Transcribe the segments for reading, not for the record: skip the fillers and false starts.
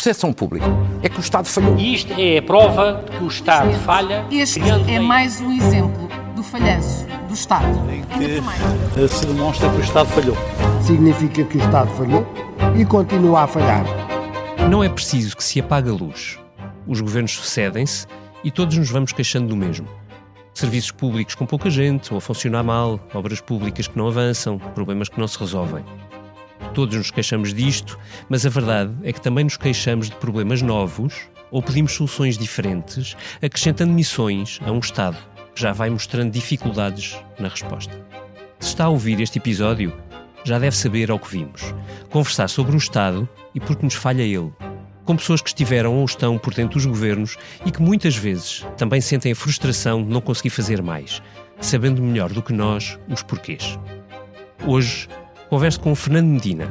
percepção pública é que o Estado falhou. E isto é a prova de que o Estado falha. Este é mais um exemplo do falhanço do Estado. Em que se demonstra que o Estado falhou. Significa que o Estado falhou e continua a falhar. Não é preciso que se apague a luz. Os governos sucedem-se e todos nos vamos queixando do mesmo. Serviços públicos com pouca gente, ou a funcionar mal, obras públicas que não avançam, problemas que não se resolvem. Todos nos queixamos disto, mas a verdade é que também nos queixamos de problemas novos ou pedimos soluções diferentes, acrescentando missões a um Estado que já vai mostrando dificuldades na resposta. Se está a ouvir este episódio, já deve saber ao que vimos. Conversar sobre o Estado e porque nos falha ele. Com pessoas que estiveram ou estão por dentro dos governos e que muitas vezes também sentem a frustração de não conseguir fazer mais, sabendo melhor do que nós os porquês. Hoje, converso com o Fernando Medina.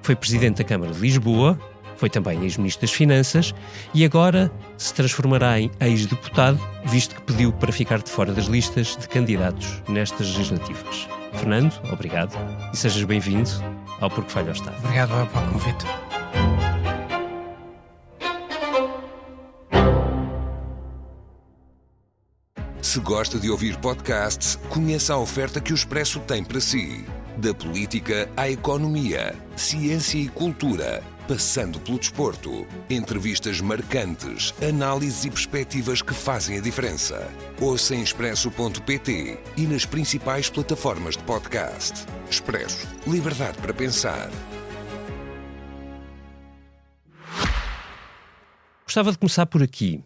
Foi Presidente da Câmara de Lisboa, foi também ex-Ministro das Finanças e agora se transformará em ex-deputado, visto que pediu para ficar de fora das listas de candidatos nestas legislativas. Fernando, obrigado e sejas bem-vindo ao Porque Falha o Estado. Obrigado pelo convite. Se gosta de ouvir podcasts, conheça a oferta que o Expresso tem para si. Da política à economia, ciência e cultura, passando pelo desporto. Entrevistas marcantes, análises e perspectivas que fazem a diferença. Ouça em expresso.pt e nas principais plataformas de podcast. Expresso. Liberdade para pensar. Gostava de começar por aqui.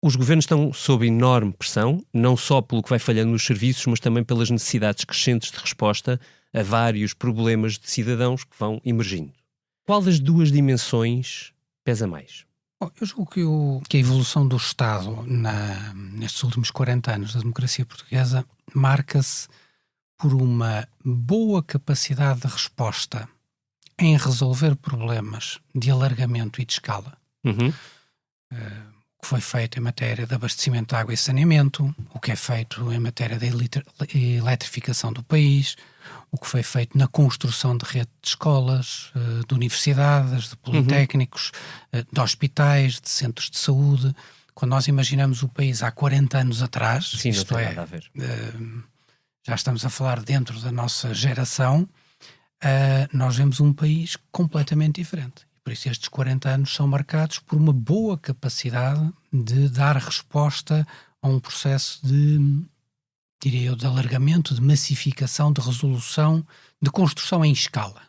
Os governos estão sob enorme pressão, não só pelo que vai falhando nos serviços, mas também pelas necessidades crescentes de resposta a vários problemas de cidadãos que vão emergindo. Qual das duas dimensões pesa mais? Bom, eu julgo que a evolução do Estado nestes últimos 40 anos da democracia portuguesa marca-se por uma boa capacidade de resposta em resolver problemas de alargamento e de escala. O que foi feito em matéria de abastecimento de água e saneamento, o que é feito em matéria da eletrificação do país, o que foi feito na construção de rede de escolas, de universidades, de politécnicos, de hospitais, de centros de saúde. Quando nós imaginamos o país há 40 anos atrás, sim, isto não tem é, nada a ver. Já estamos a falar dentro da nossa geração, nós vemos um país completamente diferente. Por isso estes 40 anos são marcados por uma boa capacidade de dar resposta a um processo de, diria eu, de alargamento, de massificação, de resolução, de construção em escala.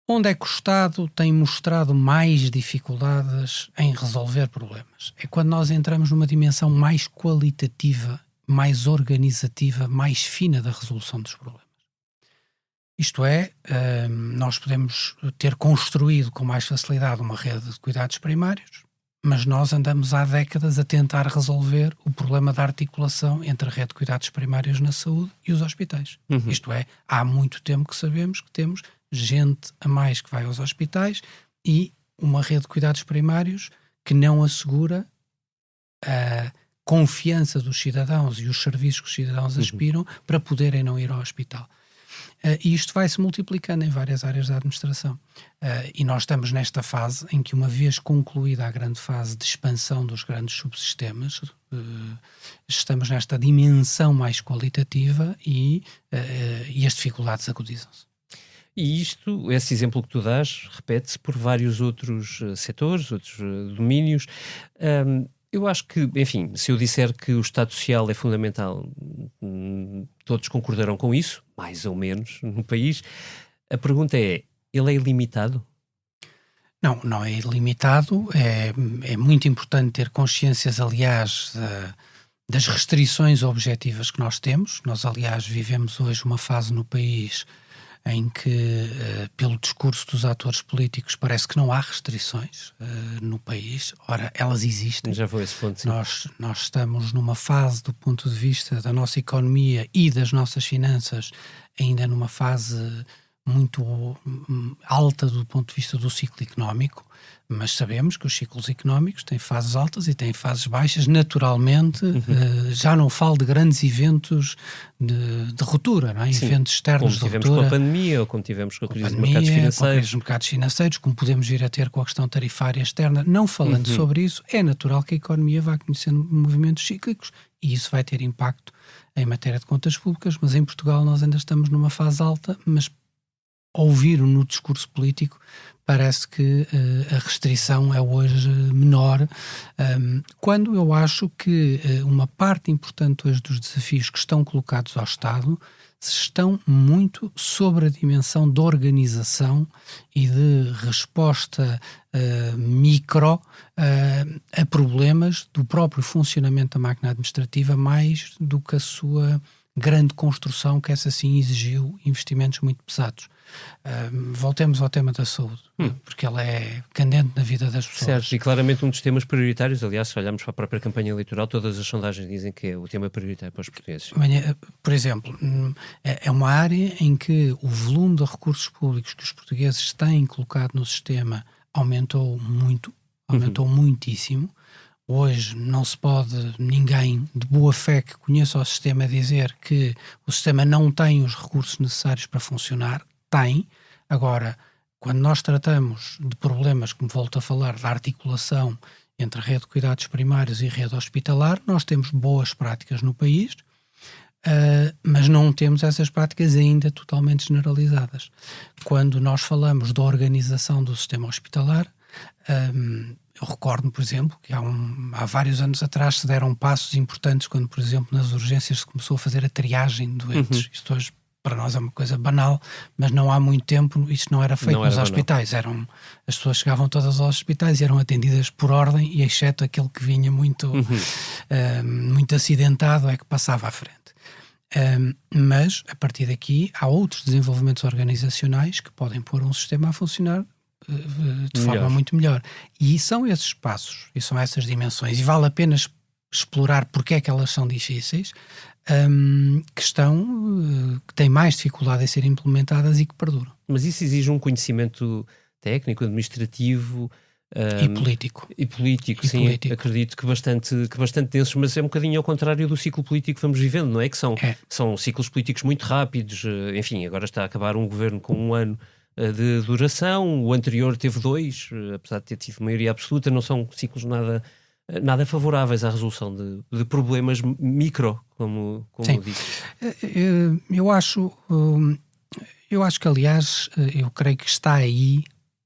Onde é que o Estado tem mostrado mais dificuldades em resolver problemas? É quando nós entramos numa dimensão mais qualitativa, mais organizativa, mais fina da resolução dos problemas. Isto é, nós podemos ter construído com mais facilidade uma rede de cuidados primários, mas nós andamos há décadas a tentar resolver o problema da articulação entre a rede de cuidados primários na saúde e os hospitais. Isto é, há muito tempo que sabemos que temos gente a mais que vai aos hospitais e uma rede de cuidados primários que não assegura a confiança dos cidadãos e os serviços que os cidadãos aspiram para poderem não ir ao hospital. E isto vai-se multiplicando em várias áreas da administração. E nós estamos nesta fase em que, uma vez concluída a grande fase de expansão dos grandes subsistemas, estamos nesta dimensão mais qualitativa e as dificuldades agudizam-se. E esse exemplo que tu dás, repete-se por vários outros setores, outros domínios. Eu acho que, enfim, se eu disser que o Estado Social é fundamental, todos concordarão com isso, mais ou menos, no país. A pergunta é, ele é ilimitado? Não é ilimitado. É muito importante ter consciências, aliás, das restrições objetivas que nós temos. Nós, aliás, vivemos hoje uma fase no país em que, pelo discurso dos atores políticos, parece que não há restrições no país. Ora, elas existem. Já foi esse ponto, sim. Nós estamos numa fase, do ponto de vista da nossa economia e das nossas finanças, ainda numa fase muito alta do ponto de vista do ciclo económico, mas sabemos que os ciclos económicos têm fases altas e têm fases baixas, naturalmente. Já não falo de grandes eventos de ruptura, não é? Sim, eventos externos como de tivemos ruptura. com a pandemia, ou como tivemos com a crise de Pandemia, mercados com a financeiros. crise dos mercados financeiros, como podemos vir a ter com a questão tarifária externa. Não falando sobre isso, é natural que a economia vá conhecendo movimentos cíclicos e isso vai ter impacto em matéria de contas públicas, mas em Portugal nós ainda estamos numa fase alta, mas ouvir no discurso político parece que a restrição é hoje menor, quando eu acho que uma parte importante hoje dos desafios que estão colocados ao Estado estão muito sobre a dimensão da organização e de resposta micro a problemas do próprio funcionamento da máquina administrativa, mais do que a sua grande construção, que essa sim exigiu investimentos muito pesados. Voltemos ao tema da saúde, porque ela é candente na vida das pessoas. Certo, e claramente um dos temas prioritários. Aliás, se olharmos para a própria campanha eleitoral, todas as sondagens dizem que é o tema prioritário para os portugueses. Por exemplo, é uma área em que o volume de recursos públicos que os portugueses têm colocado no sistema aumentou muito, aumentou muitíssimo. Hoje não se pode ninguém de boa fé que conheça o sistema dizer que o sistema não tem os recursos necessários para funcionar. Tem. Agora, quando nós tratamos de problemas, como volto a falar, da articulação entre a rede de cuidados primários e a rede hospitalar, nós temos boas práticas no país, mas não temos essas práticas ainda totalmente generalizadas. Quando nós falamos da organização do sistema hospitalar, eu recordo, por exemplo, que há vários anos atrás se deram passos importantes quando, por exemplo, nas urgências se começou a fazer a triagem de doentes. Isto hoje para nós é uma coisa banal, mas não há muito tempo isto não era feito nos hospitais. As pessoas chegavam todas aos hospitais e eram atendidas por ordem, e exceto aquele que vinha muito acidentado é que passava à frente. Mas, a partir daqui, há outros desenvolvimentos organizacionais que podem pôr um sistema a funcionar de forma muito melhor. E são esses passos, e são essas dimensões, e vale a pena explorar porque é que elas são difíceis, que têm mais dificuldade em ser implementadas e que perduram. Mas isso exige um conhecimento técnico, administrativo... E político. Sim, acredito que bastante densos, mas é um bocadinho ao contrário do ciclo político que vamos vivendo, não é? Que são ciclos políticos muito rápidos. Enfim, agora está a acabar um governo com 1 ano de duração, o anterior teve 2, apesar de ter tido maioria absoluta. Não são ciclos nada favoráveis à resolução de problemas micro, como disse. Eu acho que, aliás, eu creio que está aí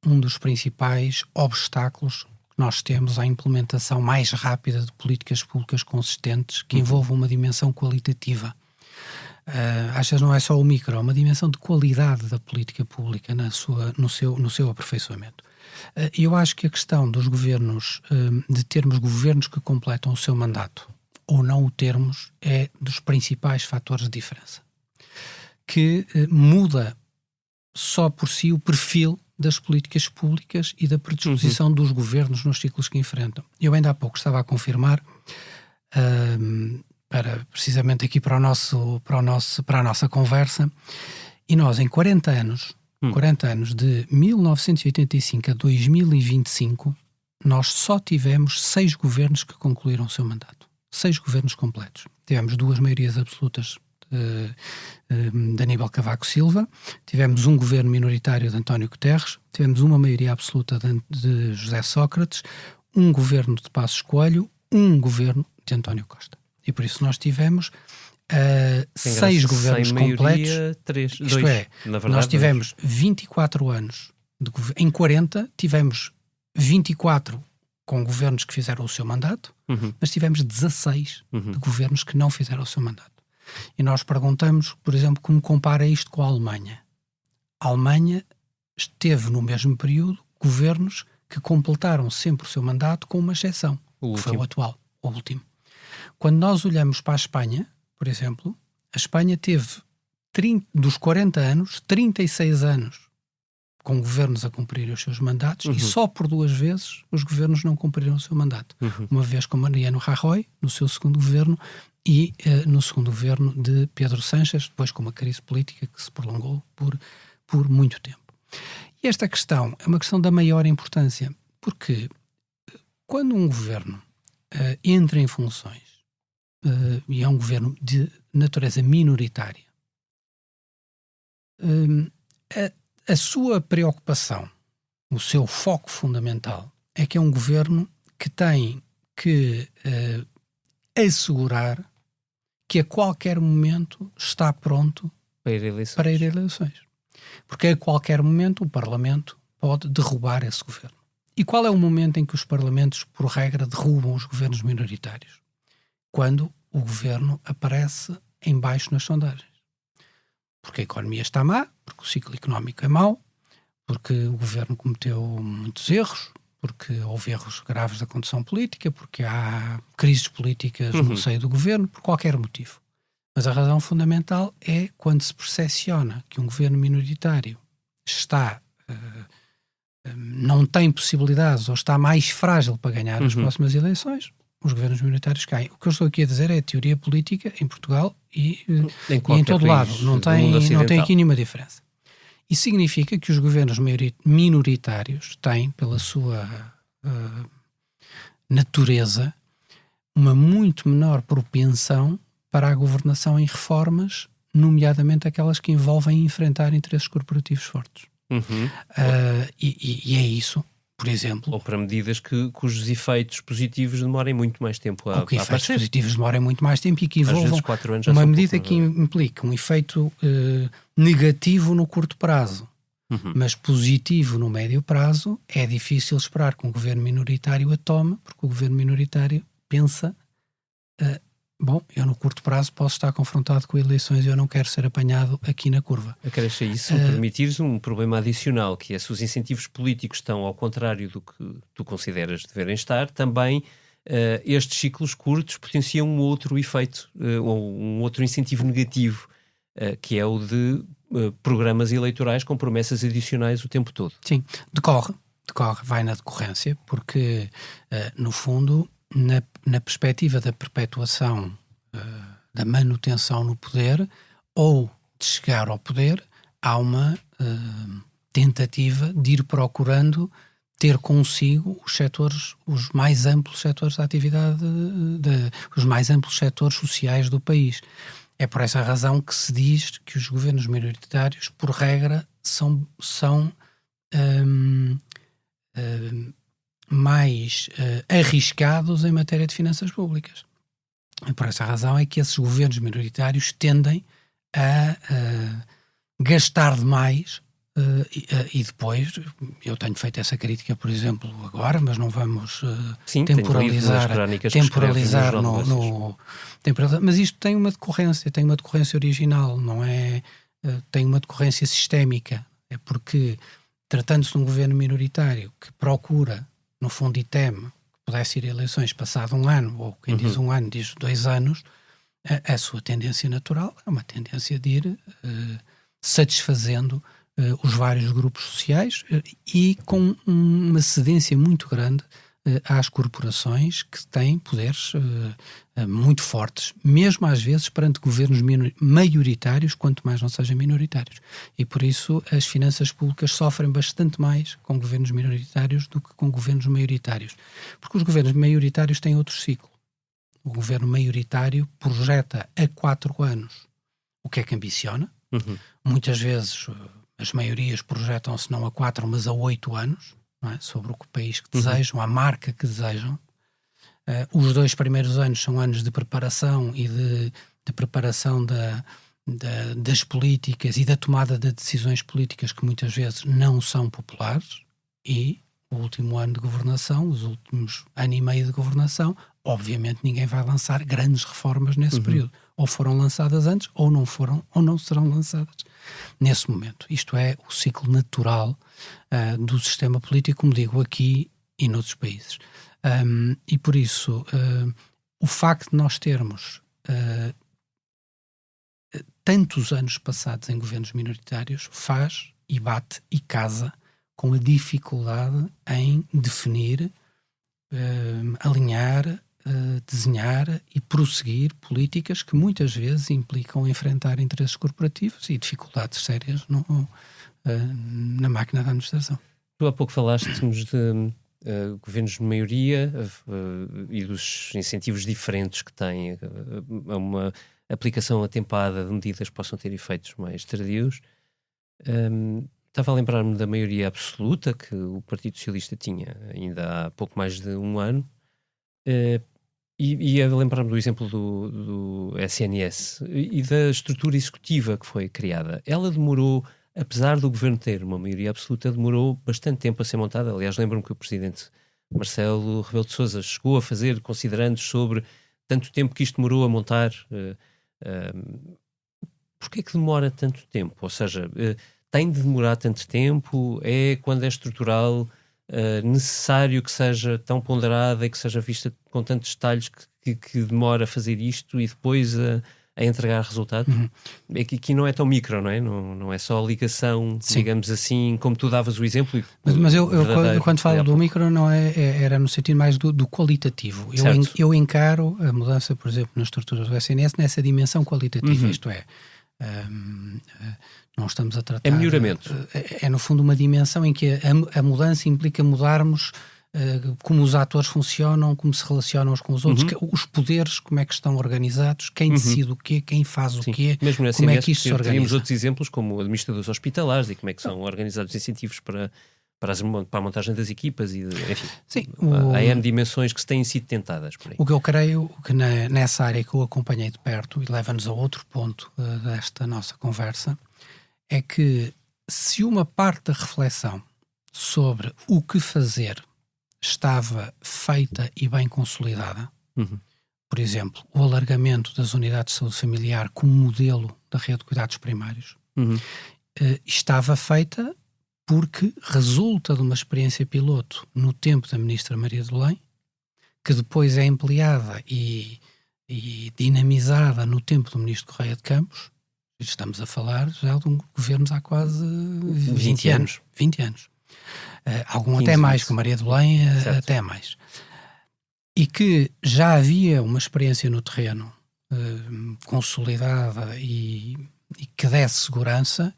um dos principais obstáculos que nós temos à implementação mais rápida de políticas públicas consistentes, que envolvam uma dimensão qualitativa. Às vezes não é só o micro, é uma dimensão de qualidade da política pública no seu aperfeiçoamento. Eu acho que a questão dos governos, de termos governos que completam o seu mandato ou não o termos, é dos principais fatores de diferença, que muda só por si o perfil das políticas públicas e da predisposição dos governos nos ciclos que enfrentam. Eu ainda há pouco estava a confirmar, precisamente aqui para a nossa conversa, e nós em 40 anos, de 1985 a 2025, nós só tivemos 6 governos que concluíram o seu mandato. 6 governos completos. Tivemos 2 maiorias absolutas de Aníbal Cavaco Silva, tivemos um governo minoritário de António Guterres, tivemos uma maioria absoluta de José Sócrates, um governo de Passos Coelho, um governo de António Costa. E por isso nós tivemos 6 governos completos. Isto é, nós tivemos 24 anos em 40, tivemos 24 com governos que fizeram o seu mandato, mas tivemos 16 de governos que não fizeram o seu mandato. E nós perguntamos, por exemplo, como compara isto com a Alemanha. A Alemanha teve no mesmo período governos que completaram sempre o seu mandato, com uma exceção, que foi o atual, o último. Quando nós olhamos para a Espanha, por exemplo, a Espanha teve dos 40 anos, 36 anos com governos a cumprir os seus mandatos, e só por 2 vezes os governos não cumpriram o seu mandato. Uma vez com Mariano Rajoy, no seu segundo governo, e no segundo governo de Pedro Sánchez, depois com uma crise política que se prolongou por por muito tempo. E esta questão é uma questão da maior importância, porque quando um governo entra em funções e é um governo de natureza minoritária, a sua preocupação, o seu foco fundamental é que é um governo que tem que assegurar que a qualquer momento está pronto Para ir a eleições. para ir a eleições. Porque a qualquer momento o Parlamento pode derrubar esse governo. E qual é o momento em que os Parlamentos, por regra, derrubam os governos minoritários? Quando o governo aparece em baixo nas sondagens. Porque a economia está má, porque o ciclo económico é mau, porque o governo cometeu muitos erros, porque houve erros graves da condução política, porque há crises políticas no seio do governo, por qualquer motivo. Mas a razão fundamental é quando se percepciona que um governo minoritário não tem possibilidades ou está mais frágil para ganhar as próximas eleições, os governos minoritários caem. O que eu estou aqui a dizer é a teoria política em Portugal e em todo lado. Não tem aqui nenhuma diferença. Isso significa que os governos minoritários têm, pela sua natureza, uma muito menor propensão para a governação em reformas, nomeadamente aquelas que envolvem enfrentar interesses corporativos fortes. E é isso, por exemplo... Ou para medidas cujos efeitos positivos demorem muito mais tempo a ou que efeitos aparecer. positivos demorem muito mais tempo e que Às envolvam vezes 4 anos já uma são medida pouco, que implique um efeito negativo no curto prazo, mas positivo no médio prazo. É difícil esperar que um governo minoritário a tome, porque o governo minoritário pensa eu no curto prazo posso estar confrontado com eleições e eu não quero ser apanhado aqui na curva. Acresce isso, se permitires um problema adicional, que é se os incentivos políticos estão ao contrário do que tu consideras deverem estar, também estes ciclos curtos potenciam um outro efeito, ou um outro incentivo negativo, que é o de programas eleitorais com promessas adicionais o tempo todo. Sim, decorre, vai na decorrência, porque no fundo, na perspectiva da perpetuação, da manutenção no poder, ou de chegar ao poder, há uma tentativa de ir procurando ter consigo os mais amplos setores da atividade, os mais amplos setores sociais do país. É por essa razão que se diz que os governos minoritários, por regra, são mais arriscados em matéria de finanças públicas. E por essa razão é que esses governos minoritários tendem a gastar demais e depois, eu tenho feito essa crítica, por exemplo, agora, mas não vamos temporalizar mas isto tem uma decorrência original, não é? Tem uma decorrência sistémica. É porque, tratando-se de um governo minoritário que procura, no fundo, e teme que pudesse ir a eleições passado um ano, ou quem diz um ano diz 2 anos, a sua tendência natural é uma tendência de ir satisfazendo os vários grupos sociais e com uma cedência muito grande às corporações que têm poderes muito fortes, mesmo às vezes perante governos maioritários, quanto mais não sejam minoritários. E por isso as finanças públicas sofrem bastante mais com governos minoritários do que com governos maioritários. Porque os governos maioritários têm outro ciclo. O governo maioritário projeta a 4 anos o que é que ambiciona. Muitas vezes as maiorias projetam-se não a 4, mas a 8 anos, não é? Sobre o país que desejam, a marca que desejam. Os 2 primeiros anos são anos de preparação e de preparação das políticas e da tomada de decisões políticas que muitas vezes não são populares, e o último ano de governação, os últimos ano e meio de governação, obviamente ninguém vai lançar grandes reformas nesse período. Ou foram lançadas antes, ou não foram, ou não serão lançadas nesse momento. Isto é o ciclo natural do sistema político, como digo, aqui e noutros países. E por isso, o facto de nós termos tantos anos passados em governos minoritários faz e bate e casa com a dificuldade em definir, alinhar, desenhar e prosseguir políticas que muitas vezes implicam enfrentar interesses corporativos e dificuldades sérias na máquina da administração. Tu há pouco falaste-nos de governos de maioria e dos incentivos diferentes que têm a uma aplicação atempada de medidas que possam ter efeitos mais tardios. Estava a lembrar-me da maioria absoluta que o Partido Socialista tinha ainda há pouco mais de um ano, e a lembrar-me do exemplo do SNS e da estrutura executiva que foi criada. Ela demorou, apesar do governo ter uma maioria absoluta, demorou bastante tempo a ser montada. Aliás, lembro-me que o presidente Marcelo Rebelo de Sousa chegou a fazer considerandos sobre tanto tempo que isto demorou a montar. Porquê que demora tanto tempo? Ou seja, tem de demorar tanto tempo? É, quando é estrutural, necessário que seja tão ponderada e que seja vista com tantos detalhes que demora a fazer isto e depois a entregar resultados? É que aqui não é tão micro, não é? Não é só a ligação, digamos assim, como tu davas o exemplo. Mas eu quando falo do micro, não era no sentido mais do qualitativo. Eu encaro a mudança, por exemplo, na estrutura do SNS nessa dimensão qualitativa, isto é, não estamos a tratar... É melhoramento. É no fundo uma dimensão em que a mudança implica mudarmos como os atores funcionam, como se relacionam uns com os outros, os poderes, como é que estão organizados, quem decide o quê, quem faz o quê, mesmo no como SNS, é que isto se organiza. Teríamos outros exemplos, como administradores hospitalares e como é que são organizados incentivos para a montagem das equipas e, enfim, Sim, há N dimensões que se têm sido tentadas por aí. O que eu creio que nessa área que eu acompanhei de perto, e leva-nos a outro ponto desta nossa conversa, é que se uma parte da reflexão sobre o que fazer estava feita e bem consolidada, por exemplo, o alargamento das unidades de saúde familiar como modelo da rede de cuidados primários, estava feita porque resulta de uma experiência piloto no tempo da ministra Maria de Belém, que depois é ampliada e dinamizada no tempo do ministro Correia de Campos. Estamos a falar já de um governo há quase 20 anos. 20 anos. Algum até mais, com Maria de Belém até mais. E que já havia uma experiência no terreno consolidada e que desse segurança,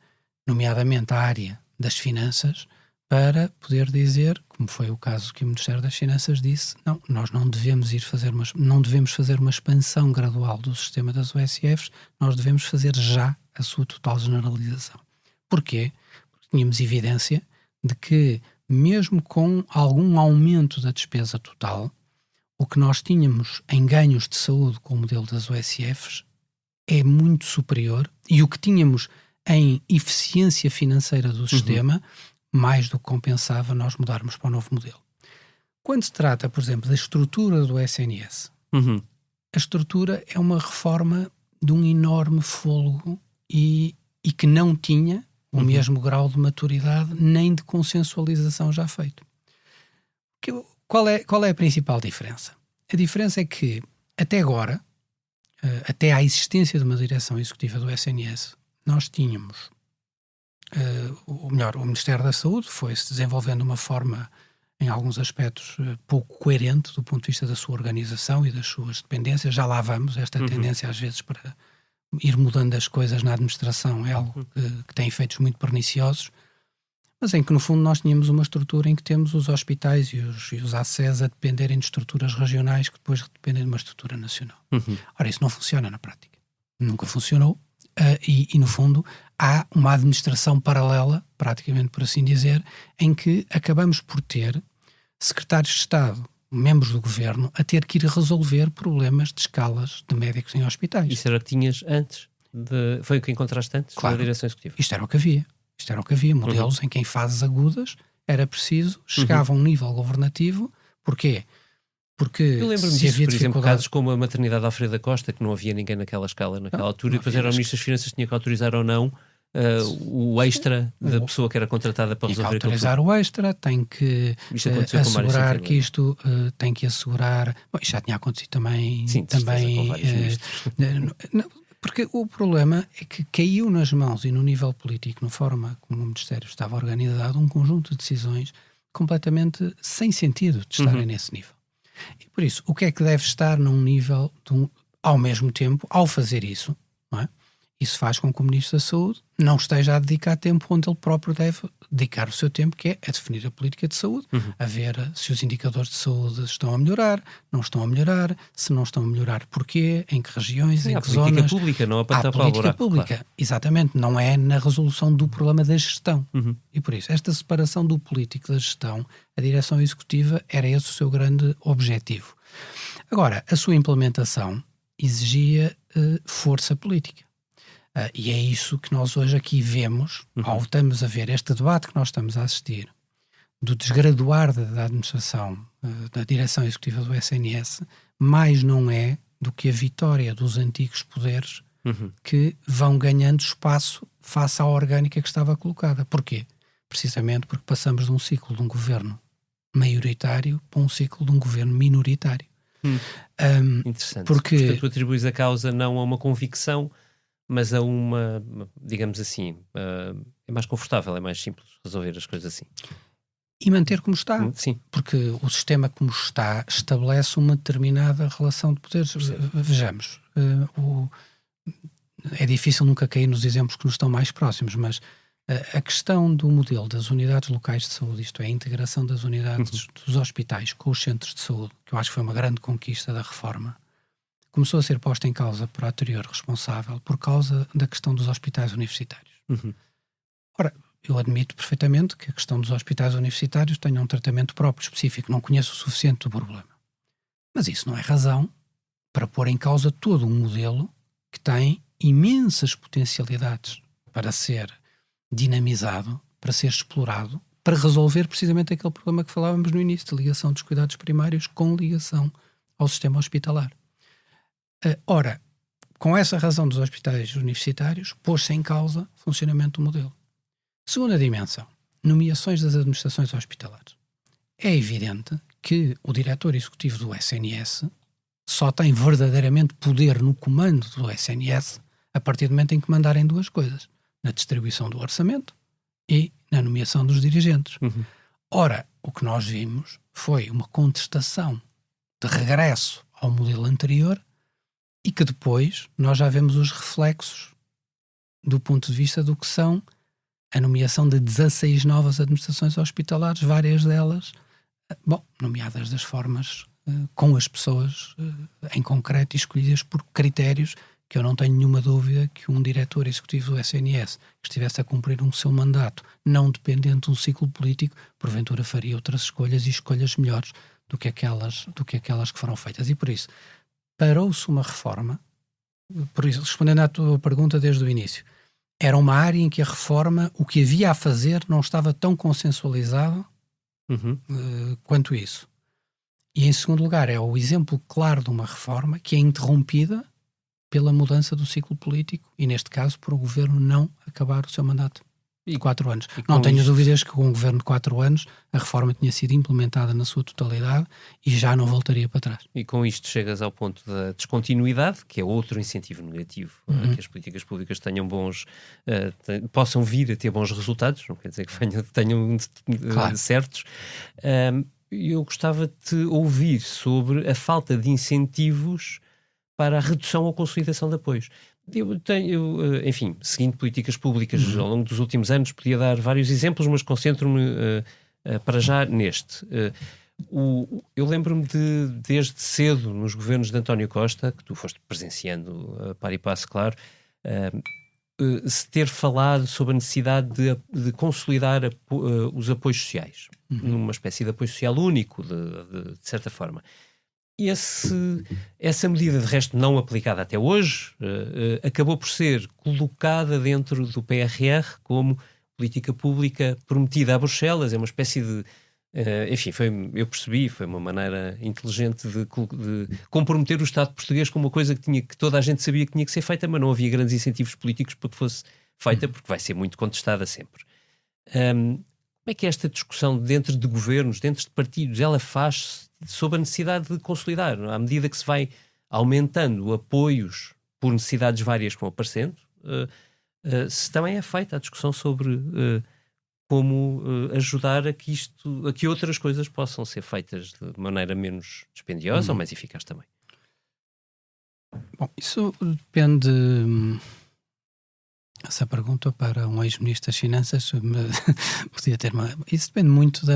nomeadamente à área das finanças, para poder dizer, como foi o caso que o Ministério das Finanças disse, não, nós não devemos fazer uma expansão gradual do sistema das USFs, nós devemos fazer já a sua total generalização. Porquê? Porque tínhamos evidência de que, mesmo com algum aumento da despesa total, o que nós tínhamos em ganhos de saúde com o modelo das USFs é muito superior, e o que tínhamos em eficiência financeira do sistema, mais do que compensava nós mudarmos para o novo modelo. Quando se trata, por exemplo, da estrutura do SNS, a estrutura é uma reforma de um enorme fôlego e que não tinha o mesmo grau de maturidade nem de consensualização já feito. Qual é a principal diferença? A diferença é que, até agora, até à existência de uma direção executiva do SNS, nós tínhamos, o Ministério da Saúde foi-se desenvolvendo de uma forma, em alguns aspectos, pouco coerente do ponto de vista da sua organização e das suas dependências. Já lá vamos, esta tendência às vezes para ir mudando as coisas na administração é algo que tem efeitos muito perniciosos, mas em que no fundo nós tínhamos uma estrutura em que temos os hospitais e os ACES a dependerem de estruturas regionais que depois dependem de uma estrutura nacional. Ora, isso não funciona na prática. Nunca funcionou. E no fundo há uma administração paralela, praticamente por assim dizer, em que acabamos por ter secretários de Estado, membros do governo, a ter que ir resolver problemas de escalas de médicos em hospitais. Isso era o que tinhas antes? Foi o que encontraste antes da direção executiva? Isto era o que havia. Modelos em que em fases agudas era preciso, chegava a um nível governativo. Porquê? Porque eu lembro-me disso, por exemplo, casos como a maternidade Alfredo da Costa, que não havia ninguém naquela escala, naquela altura, e depois era o Ministro das Finanças que tinha que autorizar ou não o extra da pessoa que era contratada para resolver aquilo. Tem que autorizar o extra, tem que assegurar que isto tem que assegurar... Bom, isto já tinha acontecido também... Sim, também porque o problema é que caiu nas mãos e no nível político, na forma como o Ministério estava organizado, um conjunto de decisões completamente sem sentido de estarem nesse nível. E por isso, o que é que deve estar num nível, ao mesmo tempo, ao fazer isso, não é? Isso faz com que o Ministro da Saúde não esteja a dedicar tempo onde ele próprio deve dedicar o seu tempo, que é a definir a política de saúde, a ver se os indicadores de saúde estão a melhorar, não estão a melhorar, se não estão a melhorar, porquê, em que regiões, em a que política zonas. pública, não a Há para política pública, claro. exatamente, não é na resolução do problema da gestão. E por isso, esta separação do político da gestão, a direção executiva era esse o seu grande objetivo. Agora, a sua implementação exigia força política. E é isso que nós hoje aqui vemos, ao estamos a ver este debate que nós estamos a assistir, do desgraduar da administração, da direção executiva do SNS, mais não é do que a vitória dos antigos poderes que vão ganhando espaço face à orgânica que estava colocada. Porquê? Precisamente porque passamos de um ciclo de um governo maioritário para um ciclo de um governo minoritário. Interessante. Porque... Portanto, tu atribuis a causa não a uma convicção, mas a uma, digamos assim, é mais confortável, é mais simples resolver as coisas assim. E manter como está. Sim. Porque o sistema como está estabelece uma determinada relação de poderes. Vejamos, é difícil nunca cair nos exemplos que nos estão mais próximos, mas a questão do modelo das unidades locais de saúde, isto é, a integração das unidades dos hospitais com os centros de saúde, que eu acho que foi uma grande conquista da reforma, começou a ser posta em causa por a anterior responsável por causa da questão dos hospitais universitários. Ora, eu admito perfeitamente que a questão dos hospitais universitários tenha um tratamento próprio, específico, não conheço o suficiente do problema. Mas isso não é razão para pôr em causa todo um modelo que tem imensas potencialidades para ser dinamizado, para ser explorado, para resolver precisamente aquele problema que falávamos no início, de ligação dos cuidados primários com ligação ao sistema hospitalar. Ora, com essa razão dos hospitais universitários, pôs-se em causa o funcionamento do modelo. Segunda dimensão, nomeações das administrações hospitalares. É evidente que o diretor executivo do SNS só tem verdadeiramente poder no comando do SNS a partir do momento em que mandarem duas coisas, na distribuição do orçamento e na nomeação dos dirigentes. Ora, o que nós vimos foi uma contestação de regresso ao modelo anterior e que depois nós já vemos os reflexos do ponto de vista do que são a nomeação de 16 novas administrações hospitalares, várias delas, nomeadas das formas com as pessoas em concreto e escolhidas por critérios que eu não tenho nenhuma dúvida que um diretor executivo do SNS que estivesse a cumprir um seu mandato não dependente de um ciclo político, porventura faria outras escolhas e escolhas melhores do que aquelas que foram feitas. E por isso, parou-se uma reforma, por isso, respondendo à tua pergunta desde o início, era uma área em que a reforma, o que havia a fazer, não estava tão consensualizado quanto isso. E em segundo lugar, é o exemplo claro de uma reforma que é interrompida pela mudança do ciclo político e, neste caso, por o governo não acabar o seu mandato de 4 anos. Não tenho dúvidas que com um governo de 4 anos a reforma tinha sido implementada na sua totalidade e já não voltaria para trás. E com isto chegas ao ponto da descontinuidade, que é outro incentivo negativo, que as políticas públicas tenham possam vir a ter bons resultados, não quer dizer que tenham Claro. certos. Eu gostava de te ouvir sobre a falta de incentivos para a redução ou consolidação de apoios. Enfim, seguindo políticas públicas ao longo dos últimos anos, podia dar vários exemplos, mas concentro-me para já neste. Eu lembro-me desde cedo, nos governos de António Costa, que tu foste presenciando a par e passo, claro, se ter falado sobre a necessidade de consolidar os apoios sociais, numa espécie de apoio social único, de certa forma. Essa medida, de resto não aplicada até hoje, acabou por ser colocada dentro do PRR como política pública prometida a Bruxelas. É uma espécie de... enfim, eu percebi, foi uma maneira inteligente de comprometer o Estado português com uma coisa que toda a gente sabia que tinha que ser feita, mas não havia grandes incentivos políticos para que fosse feita, porque vai ser muito contestada sempre. Como é que esta discussão dentro de governos, dentro de partidos, ela faz sobre a necessidade de consolidar? À medida que se vai aumentando apoios por necessidades várias que vão aparecendo, se também é feita a discussão sobre como ajudar a que outras coisas possam ser feitas de maneira menos dispendiosa ou mais eficaz também. Bom, isso depende essa pergunta para um ex-ministro das Finanças podia ter uma... Isso depende muito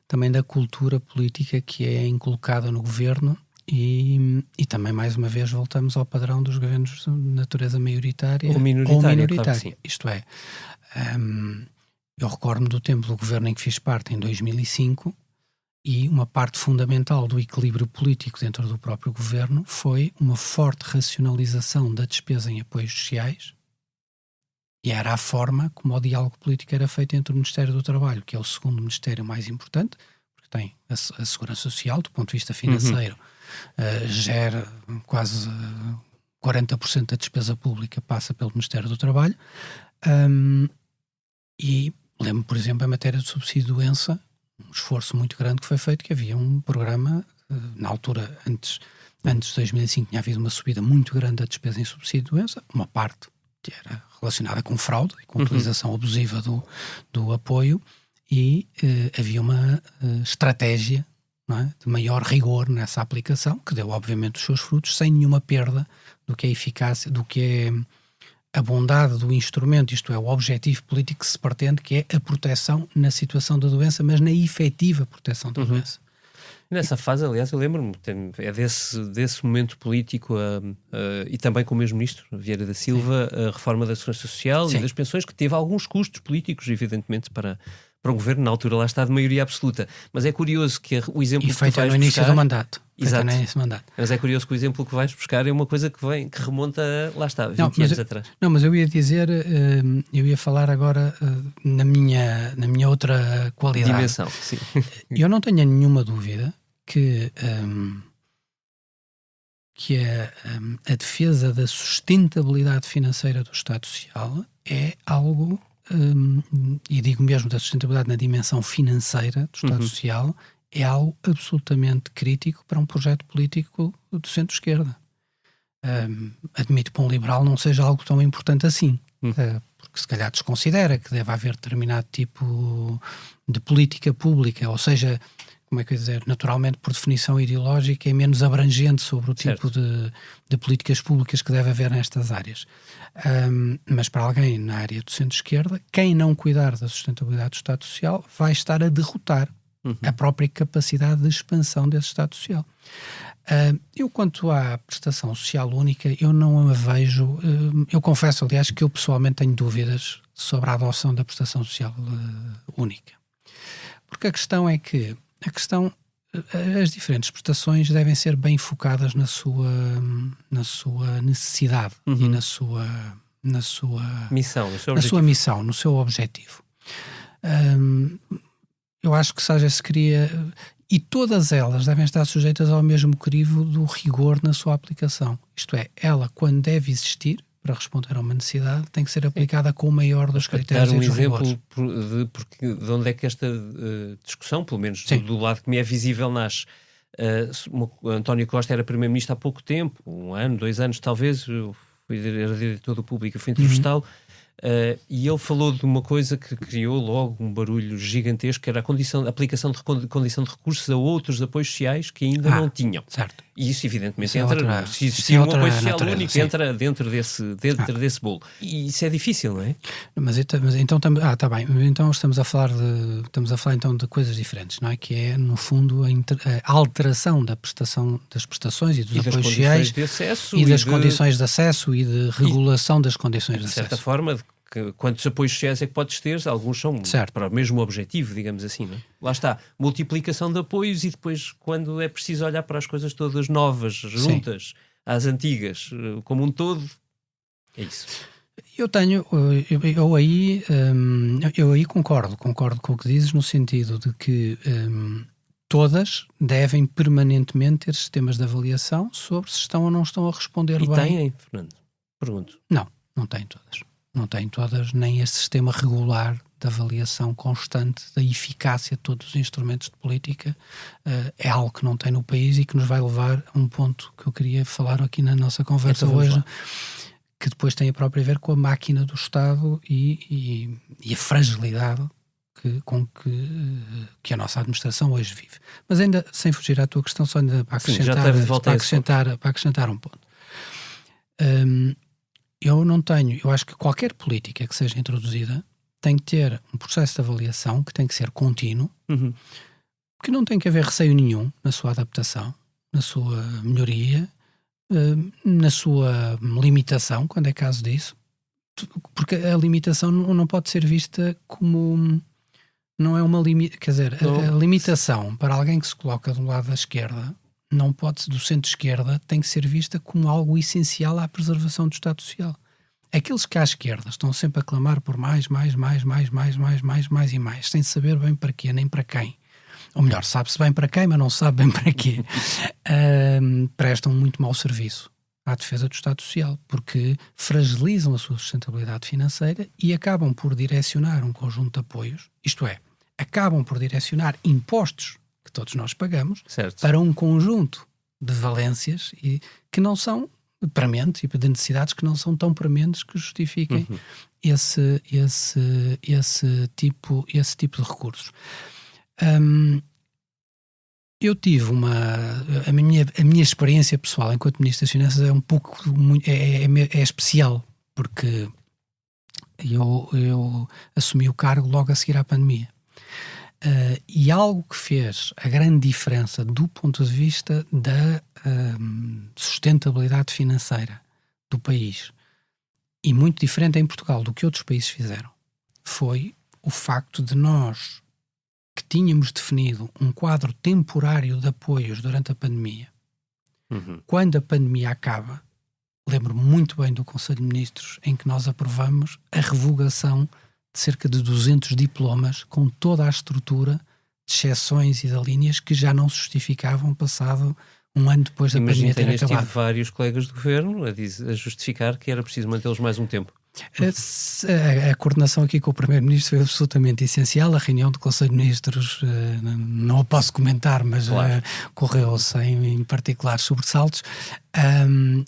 também da cultura política que é inculcada no governo e também, mais uma vez, voltamos ao padrão dos governos de natureza maioritária ou minoritária. Claro que sim. Isto é, eu recordo-me do tempo do governo em que fiz parte, em 2005, e uma parte fundamental do equilíbrio político dentro do próprio governo foi uma forte racionalização da despesa em apoios sociais. E era a forma como o diálogo político era feito entre o Ministério do Trabalho, que é o segundo ministério mais importante, porque tem a Segurança Social, do ponto de vista financeiro, gera quase 40% da despesa pública passa pelo Ministério do Trabalho. E lembro, por exemplo, a matéria de subsídio de doença, um esforço muito grande que foi feito, que havia um programa, na altura, antes de 2005, tinha havido uma subida muito grande da despesa em subsídio de doença, uma parte que era relacionada com fraude e com utilização abusiva do apoio, e havia uma estratégia, não é, de maior rigor nessa aplicação, que deu obviamente os seus frutos, sem nenhuma perda do que é eficácia, do que é a bondade do instrumento, isto é, o objetivo político que se pretende, que é a proteção na situação da doença, mas na efetiva proteção da doença. Nessa fase, aliás, eu lembro-me, é desse momento político e também com o mesmo ministro, Vieira da Silva, a reforma da Segurança Social e das pensões, que teve alguns custos políticos, evidentemente, para o governo, na altura lá está de maioria absoluta. Mas é curioso que o exemplo que tu vais buscar... E feito no início do mandato. Exato. Mas é curioso que o exemplo que vais buscar é uma coisa que remonta, lá está, 20 anos atrás. Não, mas eu ia dizer, eu ia falar agora na minha outra qualidade. Dimensão, sim. Eu não tenho nenhuma dúvida que a defesa da sustentabilidade financeira do Estado Social é algo, e digo mesmo da sustentabilidade na dimensão financeira do Estado Social, é algo absolutamente crítico para um projeto político do centro-esquerda. Admito que para um liberal não seja algo tão importante assim, porque se calhar desconsidera que deve haver determinado tipo de política pública, ou seja, como é que eu ia dizer, naturalmente por definição ideológica é menos abrangente sobre o tipo de políticas públicas que deve haver nestas áreas. Mas para alguém na área do centro-esquerda, quem não cuidar da sustentabilidade do Estado Social vai estar a derrotar a própria capacidade de expansão desse Estado Social. Eu, quanto à prestação social única, eu não a vejo... eu confesso, aliás, que eu pessoalmente tenho dúvidas sobre a adoção da prestação social única. Porque a questão é que as diferentes prestações devem ser bem focadas na sua necessidade e na sua missão, no seu objetivo. Eu acho que se queria... E todas elas devem estar sujeitas ao mesmo crivo do rigor na sua aplicação. Isto é, ela, quando deve existir para responder a uma necessidade, tem que ser aplicada com o maior dos critérios e dos rigores. De onde é que esta discussão, pelo menos do lado que me é visível, nasce. António Costa era primeiro-ministro há pouco tempo, 1 ano, 2 anos talvez, era diretor do Público, eu fui entrevistá-lo, e ele falou de uma coisa que criou logo um barulho gigantesco, que era a aplicação de condição de recursos a outros apoios sociais que ainda não tinham. Certo. E isso, evidentemente, se existir um apoio social único, entra dentro desse bolo. E isso é difícil, não é? Mas então, está bem. Então estamos a falar então de coisas diferentes, não é? Que é, no fundo, a alteração da prestação, das prestações e dos apoios sociais de acesso, e das condições de acesso e de regulação das condições de acesso. De certa forma, quantos apoios sociais é que podes ter? Alguns são para o mesmo objetivo, digamos assim, não é? Lá está, multiplicação de apoios, e depois, quando é preciso olhar para as coisas todas novas, juntas às antigas, como um todo, é isso. Eu aí concordo com o que dizes, no sentido de que todas devem permanentemente ter sistemas de avaliação sobre se estão ou não estão a responder bem. E têm, Fernando? Pergunto. Não têm todas. Não têm todas, nem esse sistema regular de avaliação constante da eficácia de todos os instrumentos de política. É algo que não tem no país e que nos vai levar a um ponto que eu queria falar aqui na nossa conversa hoje, que depois tem a própria a ver com a máquina do Estado e a fragilidade com que a nossa administração hoje vive. Mas ainda, sem fugir à tua questão, só ainda para acrescentar um ponto. eu acho que qualquer política que seja introduzida tem que ter um processo de avaliação que tem que ser contínuo, que não tem que haver receio nenhum na sua adaptação, na sua melhoria, na sua limitação, quando é caso disso, porque a limitação não pode ser vista como... Não é uma limitação, quer dizer, a limitação para alguém que se coloca do lado da esquerda, não pode, do centro-esquerda, tem que ser vista como algo essencial à preservação do Estado Social. Aqueles que à esquerda estão sempre a clamar por mais e mais, sem saber bem para quê, nem para quem. Ou melhor, sabe-se bem para quem, mas não sabe bem para quê. Prestam muito mau serviço à defesa do Estado Social, porque fragilizam a sua sustentabilidade financeira e acabam por direcionar um conjunto de apoios, isto é, acabam por direcionar impostos que todos nós pagamos, certo, para um conjunto de valências e que não são prementes e de necessidades que não são tão prementes que justifiquem esse tipo de recursos. Eu tive a minha experiência pessoal enquanto Ministro das Finanças é um pouco é especial, porque eu assumi o cargo logo a seguir à pandemia. E algo que fez a grande diferença do ponto de vista da sustentabilidade financeira do país, e muito diferente em Portugal do que outros países fizeram, foi o facto de nós, que tínhamos definido um quadro temporário de apoios durante a pandemia, quando a pandemia acaba, lembro-me muito bem do Conselho de Ministros em que nós aprovamos a revogação de cerca de 200 diplomas com toda a estrutura de exceções e de linhas que já não se justificavam passado um ano depois da pandemia ter acabado. Tive vários colegas do governo a justificar que era preciso mantê-los mais um tempo. A coordenação aqui com o Primeiro-Ministro foi absolutamente essencial. A reunião do Conselho de Ministros não a posso comentar, mas claro, correu sem em particular sobressaltos.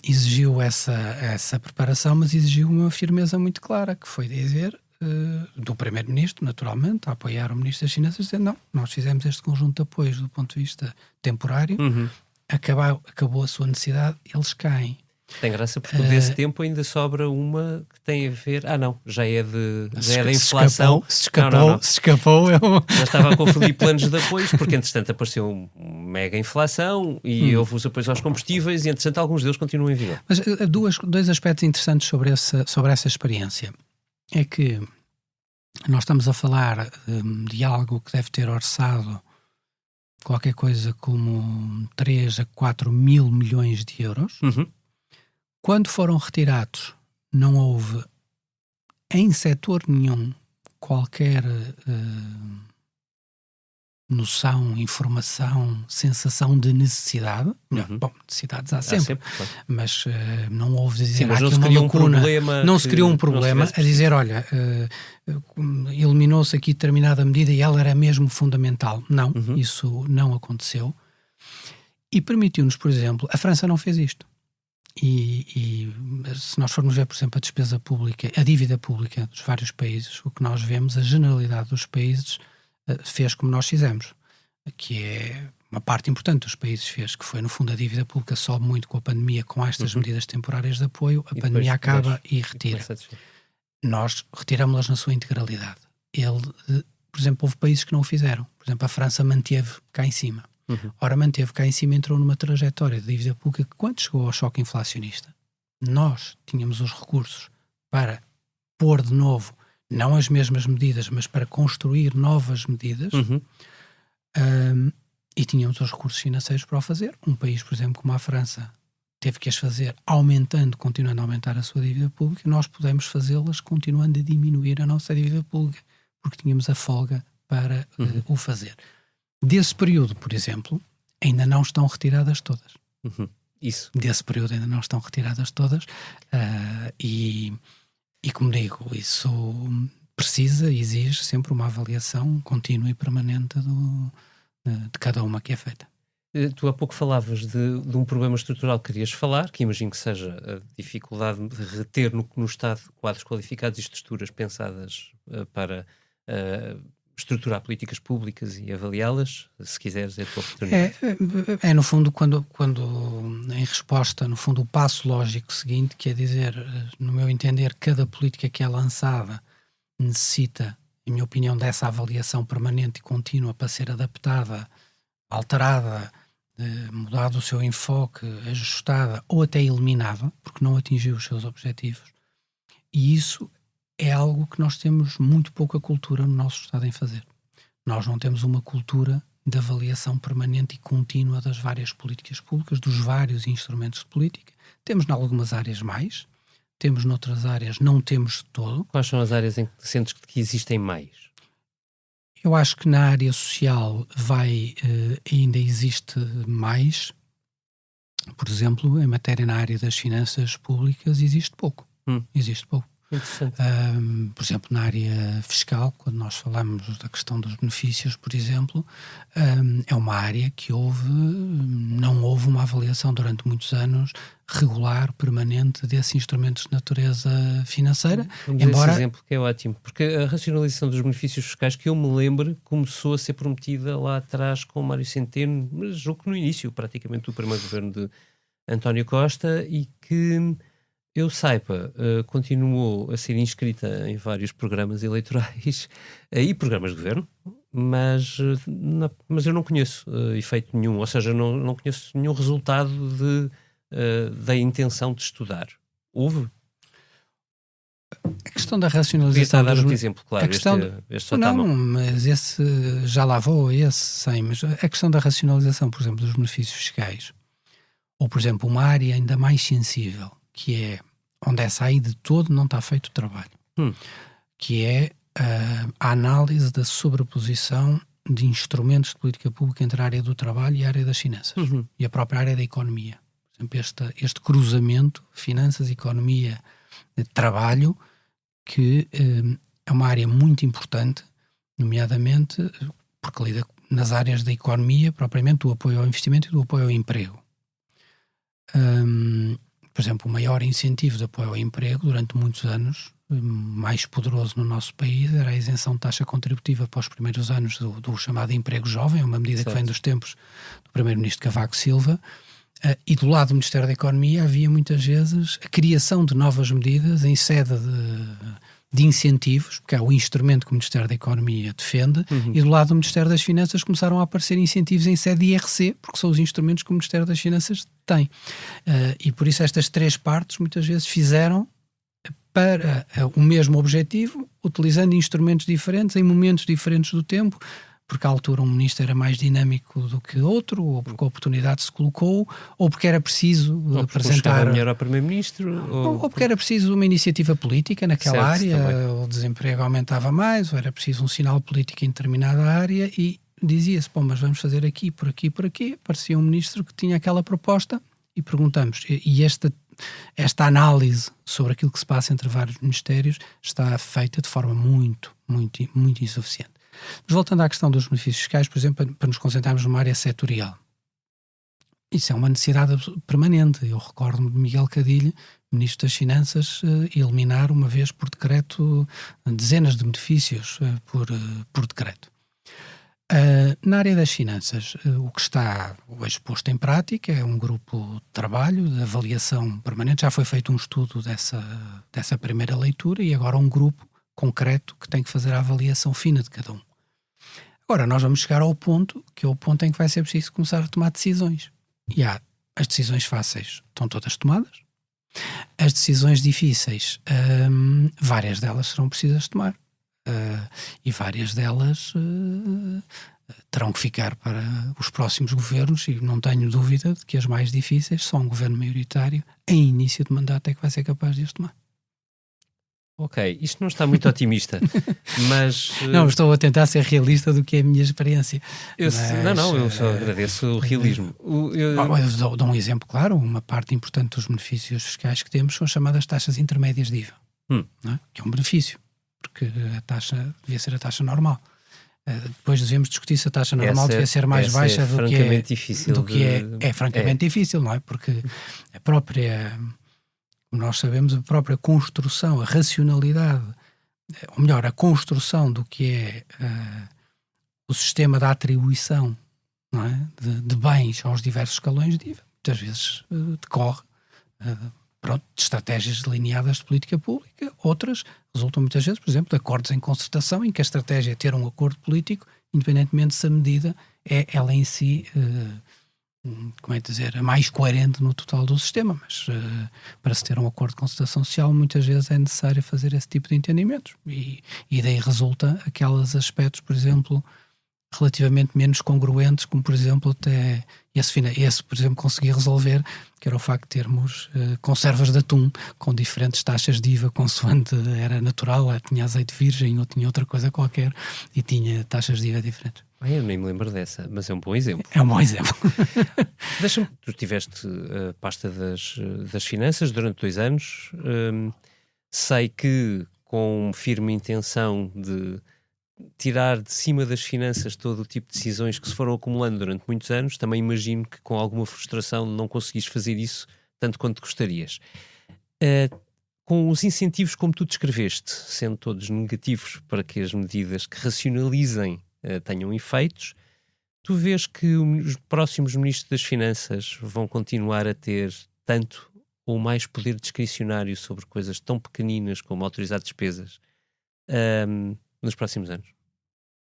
Exigiu essa preparação, mas exigiu uma firmeza muito clara, que foi dizer do Primeiro-Ministro, naturalmente, a apoiar o Ministro das Finanças, dizendo não, nós fizemos este conjunto de apoios do ponto de vista temporário, acabou a sua necessidade, eles caem. Tem graça porque desse tempo ainda sobra uma que tem a ver... já é da inflação. Se escapou. Já estava a confundir planos de apoios, porque entretanto apareceu uma mega inflação e houve os apoios aos combustíveis e entretanto alguns deles continuam em vigor. Mas dois aspectos interessantes sobre essa experiência. É que nós estamos a falar de algo que deve ter orçado qualquer coisa como 3 a 4 mil milhões de euros. Quando foram retirados, não houve em setor nenhum qualquer noção, informação, sensação de necessidade. Bom, necessidades há sempre. Claro. Mas não houve dizer mas aqui uma lacuna. Não se criou um problema a dizer, olha, eliminou-se aqui determinada medida e ela era mesmo fundamental. Não, isso não aconteceu. E permitiu-nos, por exemplo, a França não fez isto. E se nós formos ver, por exemplo, a despesa pública, a dívida pública dos vários países, o que nós vemos, a generalidade dos países fez como nós fizemos, que é uma parte importante dos países fez, que foi no fundo a dívida pública sobe muito com a pandemia, com estas medidas temporárias de apoio, a pandemia acaba e retira. Nós retiramos-las na sua integralidade. Por exemplo, houve países que não o fizeram. Por exemplo, a França manteve cá em cima. Ora, manteve cá em cima, entrou numa trajetória de dívida pública que, quando chegou ao choque inflacionista, nós tínhamos os recursos para pôr de novo, não as mesmas medidas, mas para construir novas medidas, e tínhamos os recursos financeiros para o fazer. Um país, por exemplo, como a França, teve que as fazer continuando a aumentar a sua dívida pública. Nós pudemos fazê-las continuando a diminuir a nossa dívida pública, porque tínhamos a folga para o fazer. Desse período, por exemplo, ainda não estão retiradas todas. Isso. Desse período ainda não estão retiradas todas. E como digo, isso exige sempre uma avaliação contínua e permanente de cada uma que é feita. Tu há pouco falavas de um problema estrutural que querias falar, que imagino que seja a dificuldade de reter no Estado quadros qualificados e estruturas pensadas para estruturar políticas públicas e avaliá-las? Se quiseres, é a tua oportunidade. No fundo, quando em resposta, no fundo, o passo lógico seguinte, que é dizer, no meu entender, cada política que é lançada necessita, em minha opinião, dessa avaliação permanente e contínua para ser adaptada, alterada, mudado o seu enfoque, ajustada ou até eliminada, porque não atingiu os seus objetivos. E isso é algo que nós temos muito pouca cultura no nosso Estado em fazer. Nós não temos uma cultura de avaliação permanente e contínua das várias políticas públicas, dos vários instrumentos de política. Temos em algumas áreas mais, temos noutras áreas, não temos de todo. Quais são as áreas em que sentes que existem mais? Eu acho que na área social ainda existe mais. Por exemplo, em matéria na área das finanças públicas existe pouco. Existe pouco. Interessante. Por exemplo, na área fiscal, quando nós falamos da questão dos benefícios, por exemplo, é uma área que não houve uma avaliação durante muitos anos regular, permanente, desses instrumentos de natureza financeira. Embora... Esse exemplo que é ótimo, porque a racionalização dos benefícios fiscais, que eu me lembro, começou a ser prometida lá atrás com o Mário Centeno, mas julgo que no início, praticamente, do primeiro governo de António Costa, e que... eu saiba, continuou a ser inscrita em vários programas eleitorais e programas de governo, mas eu não conheço efeito nenhum, ou seja, não conheço nenhum resultado da intenção de estudar. Houve? A questão da racionalização... Podia dar outro exemplo, claro. A questão este só está mal. Mas esse já lá vou, mas a questão da racionalização, por exemplo, dos benefícios fiscais, ou, por exemplo, uma área ainda mais sensível, que é onde essa aí de todo não está feito o trabalho, que é a análise da sobreposição de instrumentos de política pública entre a área do trabalho e a área das finanças, e a própria área da economia. Por exemplo, este cruzamento, finanças, economia, trabalho, que é uma área muito importante, nomeadamente porque lida nas áreas da economia, propriamente do apoio ao investimento e do apoio ao emprego. Por exemplo, o maior incentivo de apoio ao emprego durante muitos anos, mais poderoso no nosso país, era a isenção de taxa contributiva para os primeiros anos do chamado emprego jovem, uma medida que vem dos tempos do primeiro-ministro Cavaco Silva, e do lado do Ministério da Economia havia muitas vezes a criação de novas medidas em sede de incentivos, porque é o instrumento que o Ministério da Economia defende, e do lado do Ministério das Finanças começaram a aparecer incentivos em sede de IRC, porque são os instrumentos que o Ministério das Finanças tem. E por isso estas três partes muitas vezes fizeram para o mesmo objetivo, utilizando instrumentos diferentes, em momentos diferentes do tempo, porque à altura um ministro era mais dinâmico do que outro, ou porque a oportunidade se colocou, ou porque era preciso apresentar... Ou melhor ao Primeiro-Ministro. Ou porque era preciso uma iniciativa política naquela área, também. o desemprego aumentava mais, ou era preciso um sinal político em determinada área, e dizia-se, mas vamos fazer aqui, por aqui, por aqui. Aparecia um ministro que tinha aquela proposta, e perguntamos, e esta análise sobre aquilo que se passa entre vários ministérios está feita de forma muito, muito, muito insuficiente. Mas voltando à questão dos benefícios fiscais, por exemplo, para nos concentrarmos numa área setorial. Isso é uma necessidade permanente. Eu recordo-me de Miguel Cadilho, Ministro das Finanças, eliminar uma vez por decreto dezenas de benefícios por decreto. Na área das finanças, o que está hoje posto em prática é um grupo de trabalho, de avaliação permanente. Já foi feito um estudo dessa primeira leitura e agora um grupo concreto que tem que fazer a avaliação fina de cada um. Agora, nós vamos chegar ao ponto, que é o ponto em que vai ser preciso começar a tomar decisões. E as decisões fáceis estão todas tomadas. As decisões difíceis, várias delas serão precisas tomar. E várias delas terão que ficar para os próximos governos, e não tenho dúvida de que as mais difíceis só um governo maioritário, em início de mandato, é que vai ser capaz de as tomar. Ok, isto não está muito otimista, mas... Não, estou a tentar ser realista do que é a minha experiência. Eu só agradeço o realismo. Eu dou um exemplo claro. Uma parte importante dos benefícios fiscais que temos são chamadas taxas intermédias de IVA, não é? Que é um benefício, porque a taxa devia ser a taxa normal. Depois devemos discutir se a taxa normal devia ser mais baixa do que é francamente difícil, não é? Porque a própria... Nós sabemos, a própria construção, a racionalidade ou melhor, a construção do que é o sistema da atribuição, não é? de bens aos diversos escalões de IVA, muitas vezes decorre de estratégias delineadas de política pública, outras resultam muitas vezes, por exemplo, de acordos em concertação, em que a estratégia é ter um acordo político, independentemente se a medida é ela em si, a mais coerente no total do sistema, mas para se ter um acordo de concertação social muitas vezes é necessário fazer esse tipo de entendimentos e daí resulta aqueles aspectos, por exemplo, relativamente menos congruentes, como por exemplo até esse por exemplo consegui resolver, que era o facto de termos conservas de atum com diferentes taxas de IVA consoante era natural, tinha azeite virgem ou tinha outra coisa qualquer e tinha taxas de IVA diferentes. Eu nem me lembro dessa, mas é um bom exemplo. É um bom exemplo. Deixa-me, tu tiveste a pasta das finanças durante 2 anos, sei que com firme intenção de tirar de cima das finanças todo o tipo de decisões que se foram acumulando durante muitos anos, também imagino que com alguma frustração não conseguiste fazer isso tanto quanto gostarias. Com os incentivos como tu descreveste, sendo todos negativos para que as medidas que racionalizem tenham efeitos, tu vês que os próximos ministros das Finanças vão continuar a ter tanto ou mais poder discricionário sobre coisas tão pequeninas como autorizar despesas nos próximos anos?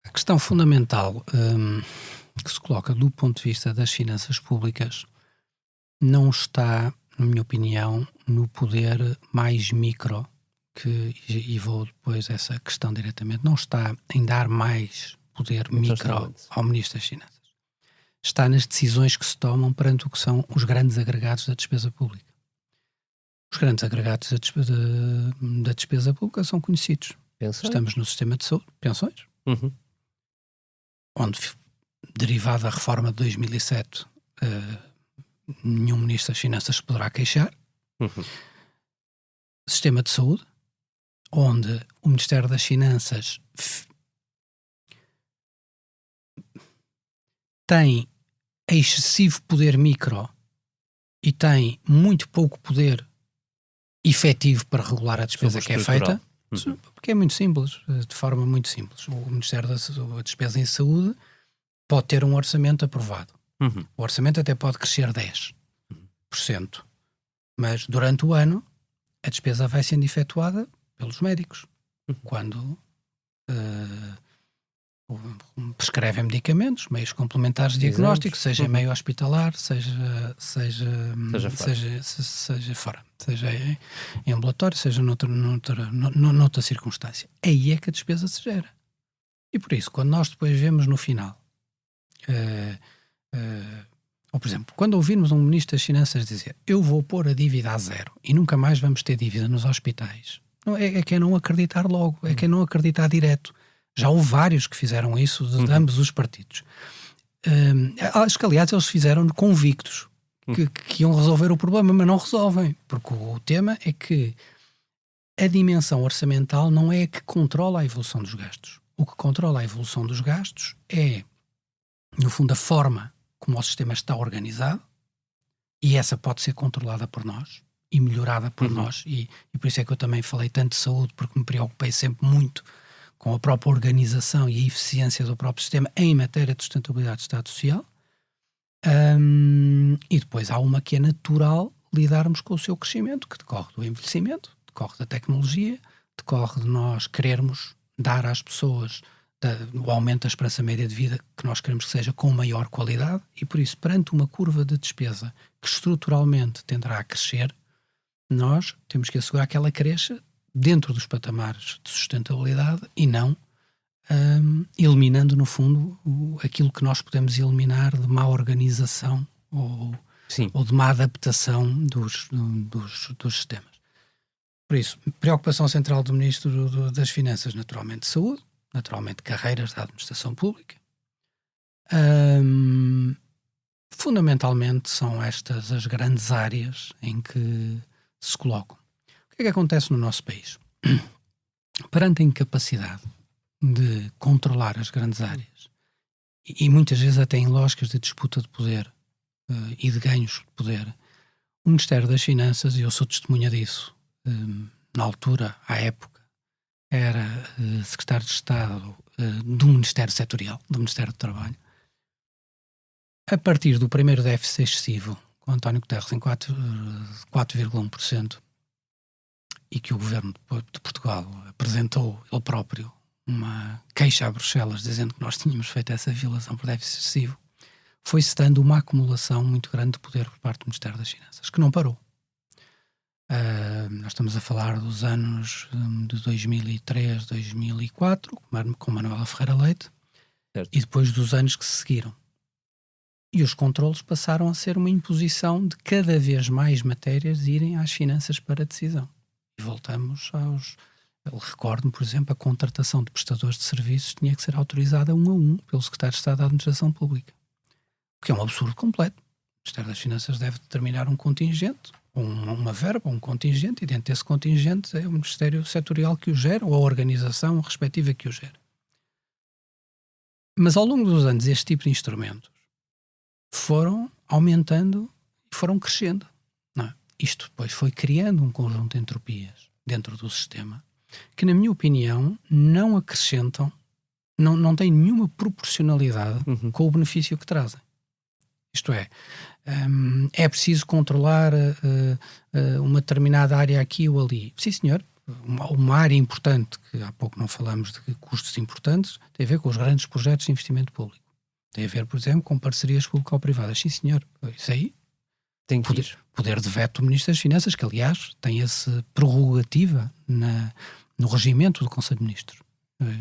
A questão fundamental que se coloca do ponto de vista das finanças públicas não está, na minha opinião, no poder mais micro, e vou depois a essa questão diretamente, não está em dar mais poder micro ao Ministro das Finanças. Está nas decisões que se tomam perante o que são os grandes agregados da despesa pública. Os grandes agregados da despesa pública são conhecidos. Pensões. Estamos no sistema de saúde, pensões, onde, derivado da reforma de 2007, nenhum Ministro das Finanças se poderá queixar. Sistema de saúde, onde o Ministério das Finanças tem excessivo poder micro e tem muito pouco poder efetivo para regular a despesa que é feita, porque é muito simples, de forma muito simples. O Ministério da Despesa em Saúde pode ter um orçamento aprovado. O orçamento até pode crescer 10%, mas durante o ano a despesa vai sendo efetuada pelos médicos, quando prescrevem medicamentos, meios complementares de diagnóstico, seja em meio hospitalar, seja fora, seja em ambulatório, seja noutra circunstância. Aí é que a despesa se gera. E por isso, quando nós depois vemos no final, ou por exemplo, quando ouvirmos um Ministro das Finanças dizer eu vou pôr a dívida a 0 e nunca mais vamos ter dívida nos hospitais, não, é que é não acreditar logo, é que é não acreditar direto. Já houve vários que fizeram isso de ambos os partidos. Acho que, aliás, eles fizeram convictos que iam resolver o problema, mas não resolvem. Porque o tema é que a dimensão orçamental não é a que controla a evolução dos gastos. O que controla a evolução dos gastos é, no fundo, a forma como o sistema está organizado, e essa pode ser controlada por nós e melhorada por nós. E por isso é que eu também falei tanto de saúde, porque me preocupei sempre muito com a própria organização e a eficiência do próprio sistema em matéria de sustentabilidade do Estado Social. E depois há uma que é natural lidarmos com o seu crescimento, que decorre do envelhecimento, decorre da tecnologia, decorre de nós querermos dar às pessoas o aumento da esperança média de vida que nós queremos que seja com maior qualidade, e por isso, perante uma curva de despesa que estruturalmente tenderá a crescer, nós temos que assegurar que ela cresça dentro dos patamares de sustentabilidade e não eliminando, no fundo, aquilo que nós podemos eliminar de má organização ou de má adaptação dos sistemas. Por isso, preocupação central do Ministro das Finanças, naturalmente saúde, naturalmente carreiras da administração pública. Fundamentalmente são estas as grandes áreas em que se colocam. O que é que acontece no nosso país? Perante a incapacidade de controlar as grandes áreas e muitas vezes até em lógicas de disputa de poder e de ganhos de poder, o Ministério das Finanças, e eu sou testemunha disso, na altura, à época, era secretário de Estado do Ministério Setorial, do Ministério do Trabalho. A partir do primeiro déficit excessivo, com António Guterres em 4,1%, e que o governo de Portugal apresentou ele próprio uma queixa a Bruxelas dizendo que nós tínhamos feito essa violação por déficit excessivo, foi-se dando uma acumulação muito grande de poder por parte do Ministério das Finanças, que não parou. Nós estamos a falar dos anos de 2003, 2004, com Manuela Ferreira Leite, certo. E depois dos anos que se seguiram. E os controlos passaram a ser uma imposição de cada vez mais matérias irem às finanças para decisão. E voltamos aos... Eu recordo-me, por exemplo, a contratação de prestadores de serviços tinha que ser autorizada 1 a 1 pelo Secretário de Estado da Administração Pública. O que é um absurdo completo. O Ministério das Finanças deve determinar um contingente, uma verba, um contingente, e dentro desse contingente é o Ministério Setorial que o gera, ou a organização respectiva que o gera. Mas ao longo dos anos este tipo de instrumentos foram aumentando e foram crescendo. Não é? Isto depois foi criando um conjunto de entropias dentro do sistema que, na minha opinião, não acrescentam, não têm nenhuma proporcionalidade com o benefício que trazem. Isto é preciso controlar uma determinada área aqui ou ali. Sim, senhor. Uma área importante, que há pouco não falamos de custos importantes, tem a ver com os grandes projetos de investimento público. Tem a ver, por exemplo, com parcerias público-privadas. Sim, senhor. Isso aí Tem que ir. Poder de veto do Ministro das Finanças, que, aliás, tem essa prerrogativa no regimento do Conselho de Ministros.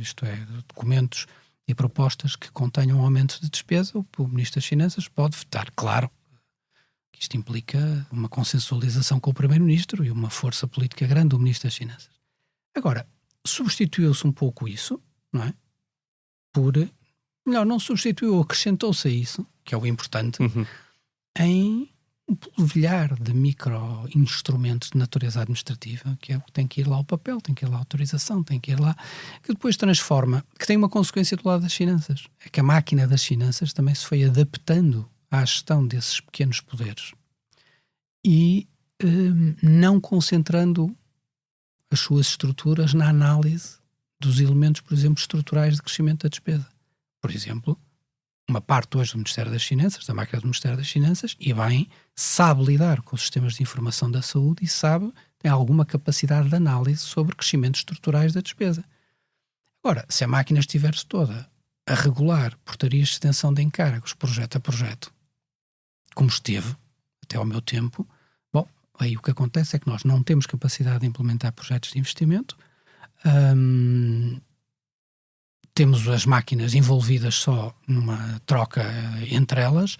Isto é, documentos e propostas que contenham aumentos de despesa, o Ministro das Finanças pode vetar. Claro que isto implica uma consensualização com o Primeiro-Ministro e uma força política grande do Ministro das Finanças. Agora, substituiu-se um pouco isso, não é? Melhor, não substituiu, acrescentou-se a isso, que é o importante, em um polvilhar de micro-instrumentos de natureza administrativa, que é o que tem que ir lá o papel, tem que ir lá a autorização, tem que ir lá, que depois transforma, que tem uma consequência do lado das finanças. É que a máquina das finanças também se foi adaptando à gestão desses pequenos poderes e não concentrando as suas estruturas na análise dos elementos, por exemplo, estruturais de crescimento da despesa. Por exemplo, uma parte hoje do Ministério das Finanças, da máquina do Ministério das Finanças, e bem, sabe lidar com os sistemas de informação da saúde e tem alguma capacidade de análise sobre crescimentos estruturais da despesa. Agora, se a máquina estiver-se toda a regular portarias de extensão de encargos, projeto a projeto, como esteve até ao meu tempo, bom, aí o que acontece é que nós não temos capacidade de implementar projetos de investimento, temos as máquinas envolvidas só numa troca entre elas.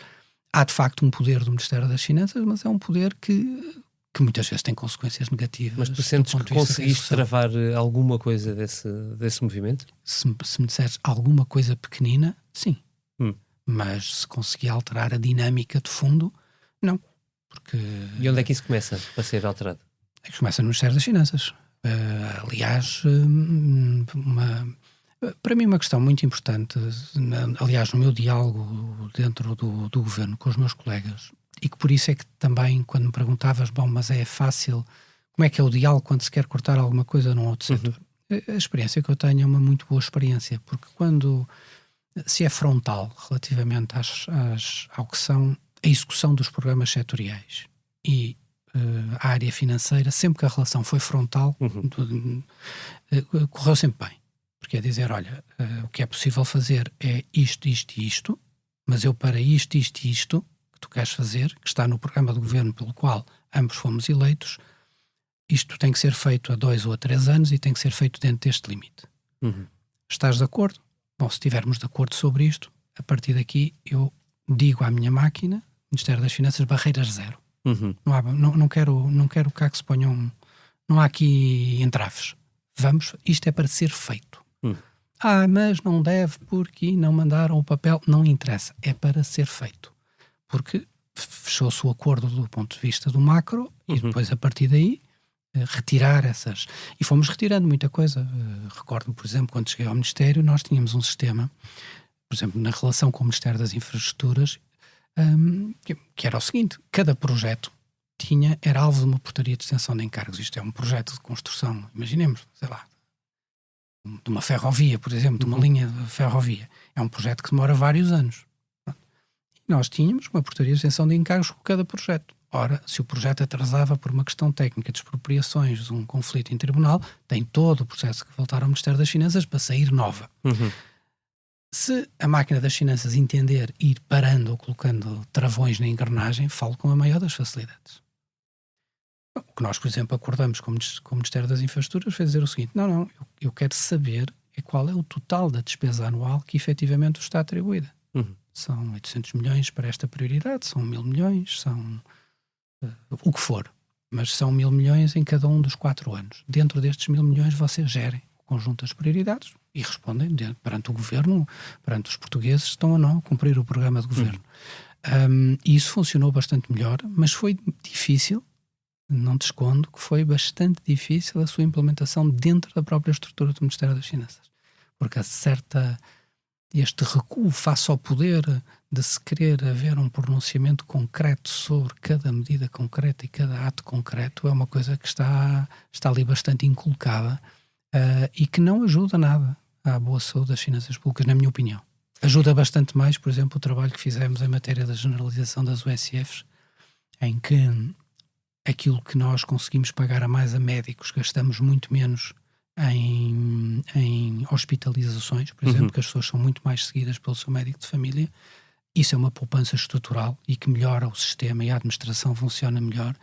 Há de facto um poder do Ministério das Finanças, mas é um poder que muitas vezes tem consequências negativas. Mas tu sentes que conseguiste travar alguma coisa desse movimento? Se me disseres alguma coisa pequenina, sim. Mas se conseguir alterar a dinâmica de fundo, não. Porque... E onde é que isso começa a ser alterado? É que começa no Ministério das Finanças. Aliás, para mim uma questão muito importante, aliás, no meu diálogo dentro do governo com os meus colegas, e que por isso é que também, quando me perguntavas, bom, mas é fácil, como é que é o diálogo quando se quer cortar alguma coisa num outro setor? A experiência que eu tenho é uma muito boa experiência, porque quando se é frontal relativamente ao que são a execução dos programas setoriais e a área financeira, sempre que a relação foi frontal, correu sempre bem. Porque é dizer, olha, o que é possível fazer é isto, isto e isto, mas eu para isto, isto e isto que tu queres fazer, que está no programa do governo pelo qual ambos fomos eleitos, isto tem que ser feito a 2 ou a 3 anos e tem que ser feito dentro deste limite. Estás de acordo? Bom, se estivermos de acordo sobre isto, a partir daqui eu digo à minha máquina, Ministério das Finanças, barreiras zero. Não quero cá que se ponham, não há aqui entraves. Vamos, isto é para ser feito. Mas não deve porque não mandaram o papel. Não interessa, é para ser feito. Porque fechou-se o acordo do ponto de vista do macro e depois a partir daí retirar essas... E fomos retirando muita coisa. Recordo-me, por exemplo, quando cheguei ao Ministério, nós tínhamos um sistema, por exemplo, na relação com o Ministério das Infraestruturas, que era o seguinte, cada projeto era alvo de uma portaria de extensão de encargos. Isto é um projeto de construção, imaginemos, sei lá, de uma ferrovia, por exemplo, de uma linha de ferrovia. É um projeto que demora vários anos. E nós tínhamos uma portaria de isenção de encargos com cada projeto. Ora, se o projeto atrasava por uma questão técnica de expropriações, de um conflito em tribunal, tem todo o processo que voltar ao Ministério das Finanças para sair nova. Se a máquina das finanças entender ir parando ou colocando travões na engrenagem, falo com a maior das facilidades. O que nós, por exemplo, acordamos com o Ministério das Infraestruturas foi dizer o seguinte: não, eu quero saber qual é o total da despesa anual que efetivamente está atribuída. São 800 milhões para esta prioridade, são 1.000 milhões, são o que for, mas são 1.000 milhões em cada um dos 4 anos. Dentro destes 1.000 milhões vocês gerem o conjunto das prioridades e respondem perante o governo, perante os portugueses, estão ou não a cumprir o programa de governo. E isso funcionou bastante melhor, mas foi difícil. Não te escondo que foi bastante difícil a sua implementação dentro da própria estrutura do Ministério das Finanças. Porque este recuo face ao poder de se querer haver um pronunciamento concreto sobre cada medida concreta e cada ato concreto é uma coisa que está ali bastante inculcada e que não ajuda nada à boa saúde das finanças públicas, na minha opinião. Ajuda bastante mais, por exemplo, o trabalho que fizemos em matéria da generalização das USFs, em que aquilo que nós conseguimos pagar a mais a médicos, gastamos muito menos em hospitalizações, por exemplo, que as pessoas são muito mais seguidas pelo seu médico de família. Isso é uma poupança estrutural e que melhora o sistema e a administração funciona melhor.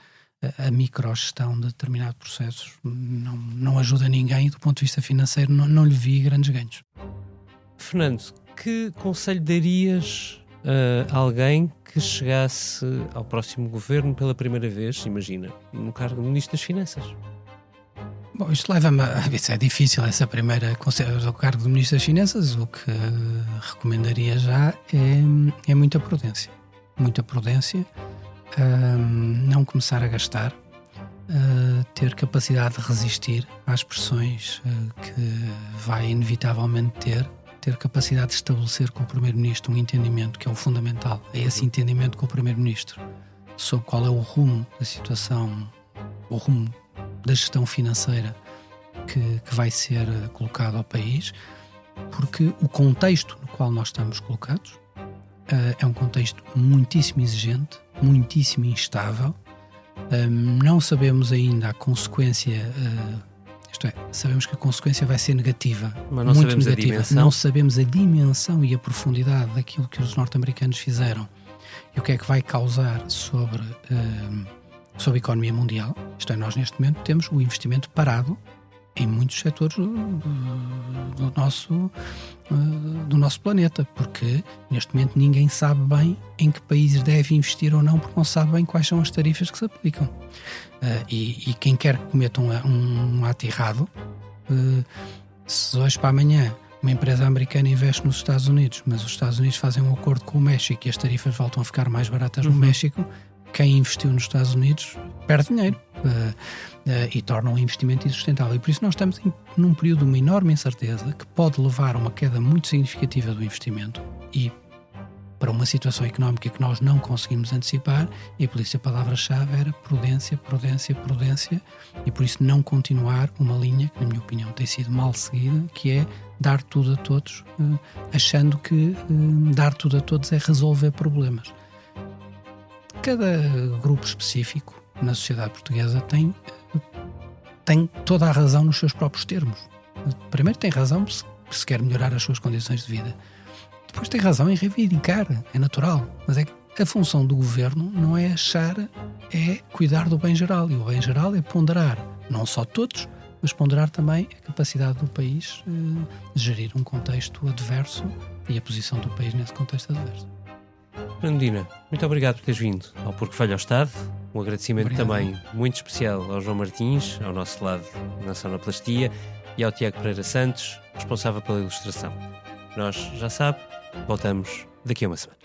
A microgestão de determinados processos não ajuda ninguém, do ponto de vista financeiro não lhe vi grandes ganhos. Fernando, que conselho darias a alguém que chegasse ao próximo governo pela primeira vez, imagina, no cargo de Ministro das Finanças? Bom, isto leva-me isso é difícil, essa primeira conselho ao cargo de Ministro das Finanças. O que recomendaria já é muita prudência. Muita prudência, não começar a gastar, ter capacidade de resistir às pressões que vai inevitavelmente ter capacidade de estabelecer com o Primeiro-Ministro um entendimento que é o fundamental. É esse entendimento com o Primeiro-Ministro sobre qual é o rumo da situação, o rumo da gestão financeira que vai ser colocado ao país, porque o contexto no qual nós estamos colocados é um contexto muitíssimo exigente, muitíssimo instável. Não sabemos ainda a consequência, isto é, sabemos que a consequência vai ser negativa, mas não muito sabemos negativa. a dimensão. Não sabemos a dimensão e a profundidade daquilo que os norte-americanos fizeram e o que é que vai causar sobre a economia mundial. Isto é, nós neste momento temos o investimento parado em muitos setores do nosso planeta, porque neste momento ninguém sabe bem em que países deve investir ou não, porque não sabe bem quais são as tarifas que se aplicam. E quem quer que cometa um ato errado, se hoje para amanhã uma empresa americana investe nos Estados Unidos, mas os Estados Unidos fazem um acordo com o México e as tarifas voltam a ficar mais baratas no México, quem investiu nos Estados Unidos perde dinheiro e torna um investimento insustentável. E por isso nós estamos num período de uma enorme incerteza que pode levar a uma queda muito significativa do investimento e para uma situação económica que nós não conseguimos antecipar, e por isso a palavra-chave era prudência, prudência, prudência, e por isso não continuar uma linha que, na minha opinião, tem sido mal seguida, que é dar tudo a todos, achando que dar tudo a todos é resolver problemas. Cada grupo específico na sociedade portuguesa tem toda a razão nos seus próprios termos. Primeiro tem razão se quer melhorar as suas condições de vida. Depois tem razão em reivindicar, é natural. Mas é que a função do governo não é achar, é cuidar do bem geral. E o bem geral é ponderar, não só todos, mas ponderar também a capacidade do país de gerir um contexto adverso e a posição do país nesse contexto adverso. Fernandina, muito obrigado por teres vindo ao Porque Falha ao Estado. Um agradecimento também muito especial ao João Martins, ao nosso lado na sonoplastia, e ao Tiago Pereira Santos, responsável pela ilustração. Nós, já sabe, voltamos daqui a uma semana.